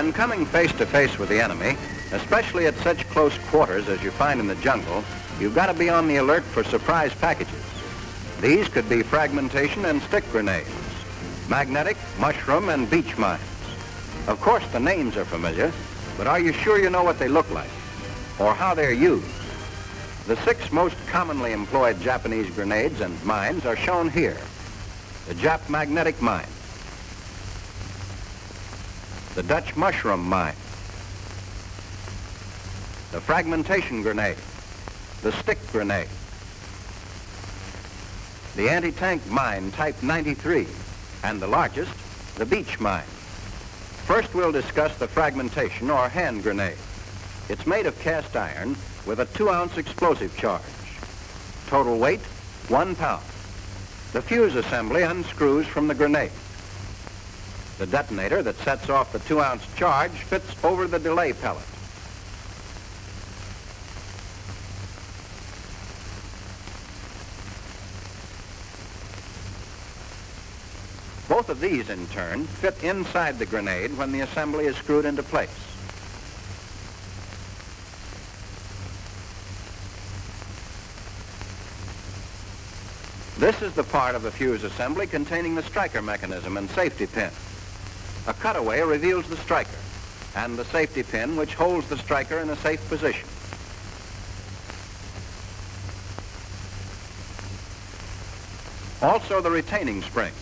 When coming face to face with the enemy, especially at such close quarters as you find in the jungle, you've got to be on the alert for surprise packages. These could be fragmentation and stick grenades, magnetic, mushroom, and beach mines. Of course, the names are familiar, but are you sure you know what they look like or how they're used? The 6 most commonly employed Japanese grenades and mines are shown here. The Jap magnetic mine, the Dutch mushroom mine, the fragmentation grenade, the stick grenade, the anti-tank mine type 93, and the largest, the beach mine. First, we'll discuss the fragmentation or hand grenade. It's made of cast iron with a 2-ounce explosive charge. Total weight, 1 pound. The fuse assembly unscrews from the grenade. The detonator that sets off the 2-ounce charge fits over the delay pellet. Both of these, in turn, fit inside the grenade when the assembly is screwed into place. This is the part of the fuse assembly containing the striker mechanism and safety pin. A cutaway reveals the striker and the safety pin which holds the striker in a safe position. Also the retaining spring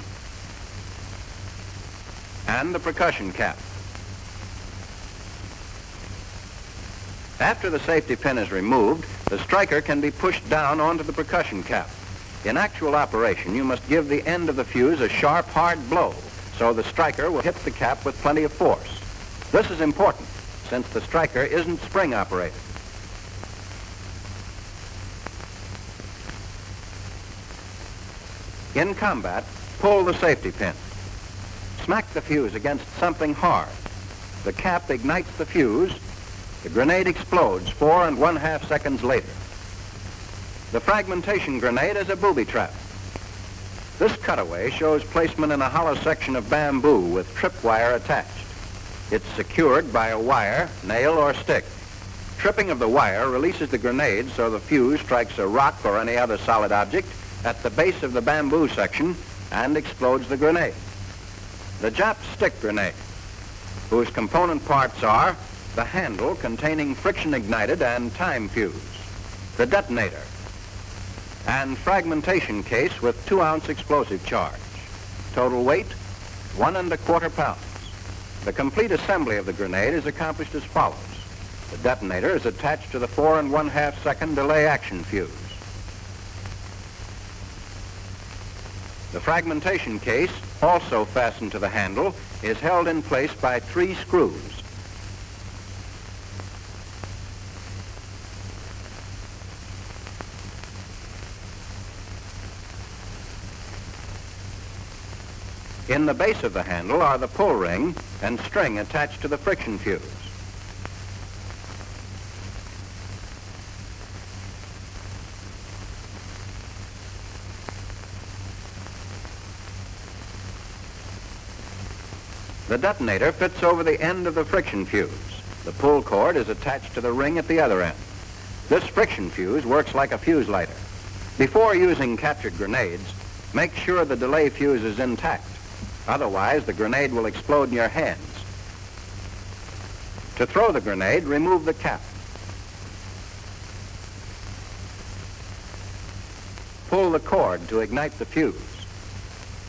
and the percussion cap. After the safety pin is removed, the striker can be pushed down onto the percussion cap. In actual operation, you must give the end of the fuse a sharp, hard blow so the striker will hit the cap with plenty of force. This is important since the striker isn't spring operated. In combat, pull the safety pin. Smack the fuse against something hard. The cap ignites the fuse. The grenade explodes 4 1/2 seconds later. The fragmentation grenade is a booby trap. This cutaway shows placement in a hollow section of bamboo with tripwire attached. It's secured by a wire, nail, or stick. Tripping of the wire releases the grenade so the fuse strikes a rock or any other solid object at the base of the bamboo section and explodes the grenade. The Jap stick grenade, whose component parts are the handle containing friction-ignited and time fuse, the detonator, and fragmentation case with 2-ounce explosive charge. Total weight, 1 1/4 pounds. The complete assembly of the grenade is accomplished as follows. The detonator is attached to the 4 1/2 second delay action fuse. The fragmentation case, also fastened to the handle, is held in place by 3 screws. In the base of the handle are the pull ring and string attached to the friction fuse. The detonator fits over the end of the friction fuse. The pull cord is attached to the ring at the other end. This friction fuse works like a fuse lighter. Before using captured grenades, make sure the delay fuse is intact. Otherwise, the grenade will explode in your hands. To throw the grenade, remove the cap. Pull the cord to ignite the fuse.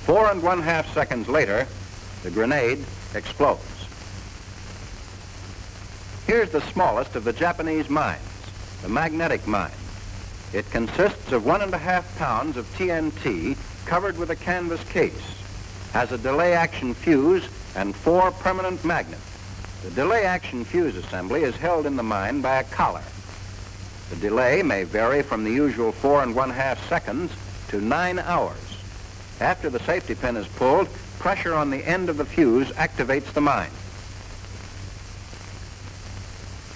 4 1/2 seconds later, the grenade explodes. Here's the smallest of the Japanese mines, the magnetic mine. It consists of 1 1/2 pounds of TNT covered with a canvas case, has a delay action fuse and 4 permanent magnets. The delay action fuse assembly is held in the mine by a collar. The delay may vary from the usual 4 1/2 seconds to 9 hours. After the safety pin is pulled, pressure on the end of the fuse activates the mine.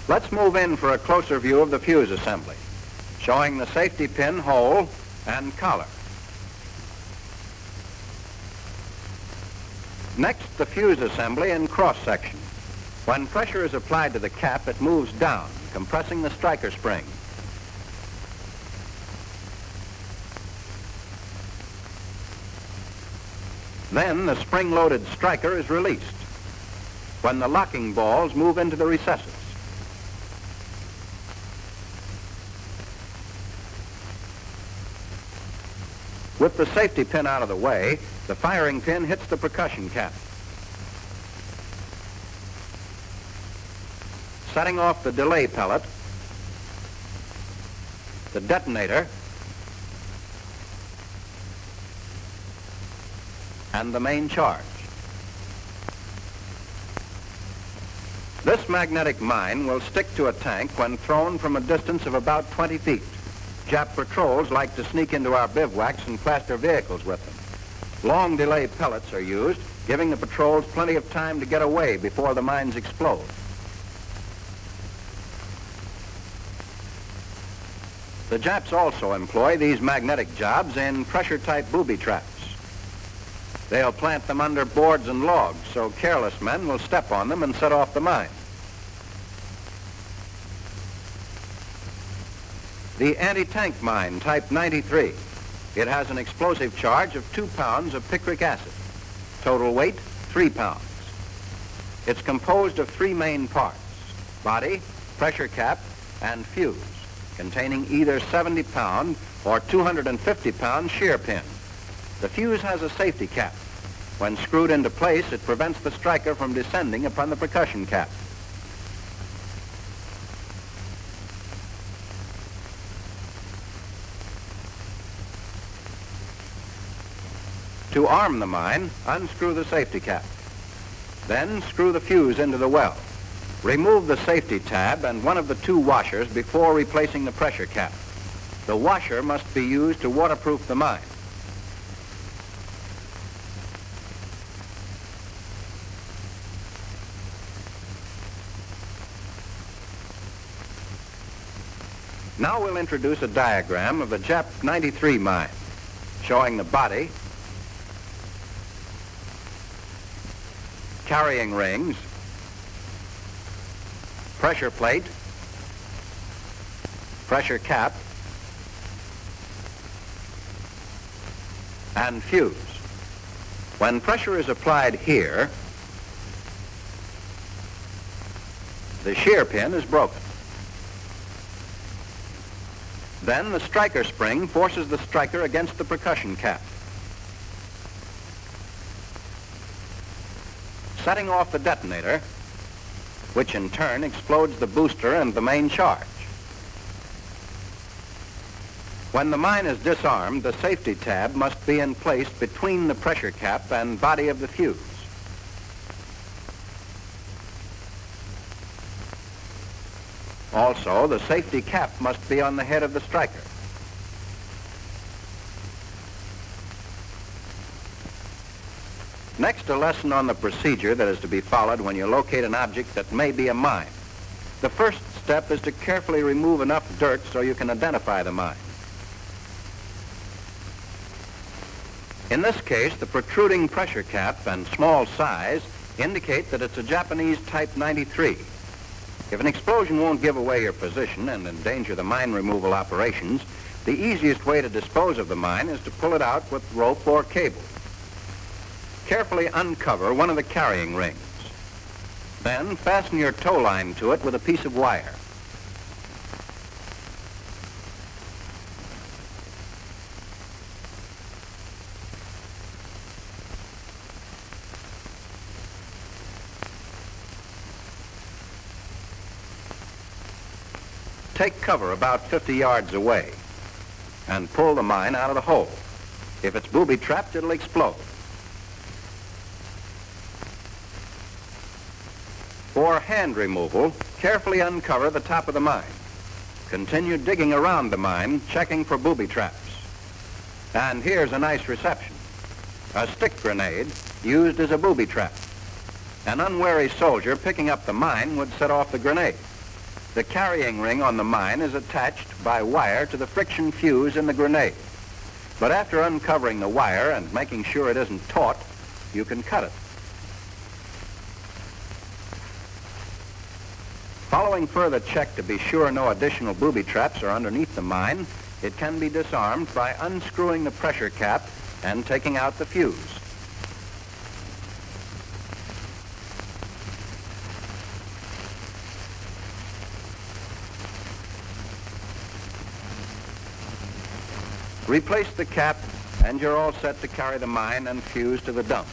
Let's move in for a closer view of the fuse assembly, showing the safety pin hole and collar. Next, the fuse assembly in cross-section. When pressure is applied to the cap, it moves down, compressing the striker spring. Then the spring-loaded striker is released when the locking balls move into the recesses. With the safety pin out of the way, the firing pin hits the percussion cap, setting off the delay pellet, the detonator, and the main charge. This magnetic mine will stick to a tank when thrown from a distance of about 20 feet. Jap patrols like to sneak into our bivouacs and plaster vehicles with them. Long delay pellets are used, giving the patrols plenty of time to get away before the mines explode. The Japs also employ these magnetic jobs in pressure-type booby traps. They'll plant them under boards and logs so careless men will step on them and set off the mine. The anti-tank mine, type 93. It has an explosive charge of 2 pounds of picric acid. Total weight, 3 pounds. It's composed of 3 main parts: body, pressure cap, and fuse, containing either 70-pound or 250-pound shear pin. The fuse has a safety cap. When screwed into place, it prevents the striker from descending upon the percussion cap. To arm the mine, unscrew the safety cap. Then screw the fuse into the well. Remove the safety tab and one of the 2 washers before replacing the pressure cap. The washer must be used to waterproof the mine. Now we'll introduce a diagram of the Jap 93 mine, showing the body, carrying rings, pressure plate, pressure cap, and fuse. When pressure is applied here, the shear pin is broken. Then the striker spring forces the striker against the percussion cap, setting off the detonator, which in turn explodes the booster and the main charge. When the mine is disarmed, the safety tab must be in place between the pressure cap and body of the fuse. Also, the safety cap must be on the head of the striker. Next, a lesson on the procedure that is to be followed when you locate an object that may be a mine. The first step is to carefully remove enough dirt so you can identify the mine. In this case, the protruding pressure cap and small size indicate that it's a Japanese Type 93. If an explosion won't give away your position and endanger the mine removal operations, the easiest way to dispose of the mine is to pull it out with rope or cable. Carefully uncover one of the carrying rings. Then fasten your tow line to it with a piece of wire. Take cover about 50 yards away and pull the mine out of the hole. If it's booby-trapped, it'll explode. For hand removal, carefully uncover the top of the mine. Continue digging around the mine, checking for booby traps. And here's a nice reception. A stick grenade used as a booby trap. An unwary soldier picking up the mine would set off the grenade. The carrying ring on the mine is attached by wire to the friction fuse in the grenade. But after uncovering the wire and making sure it isn't taut, you can cut it. Following further check to be sure no additional booby traps are underneath the mine, it can be disarmed by unscrewing the pressure cap and taking out the fuse. Replace the cap and you're all set to carry the mine and fuse to the dump.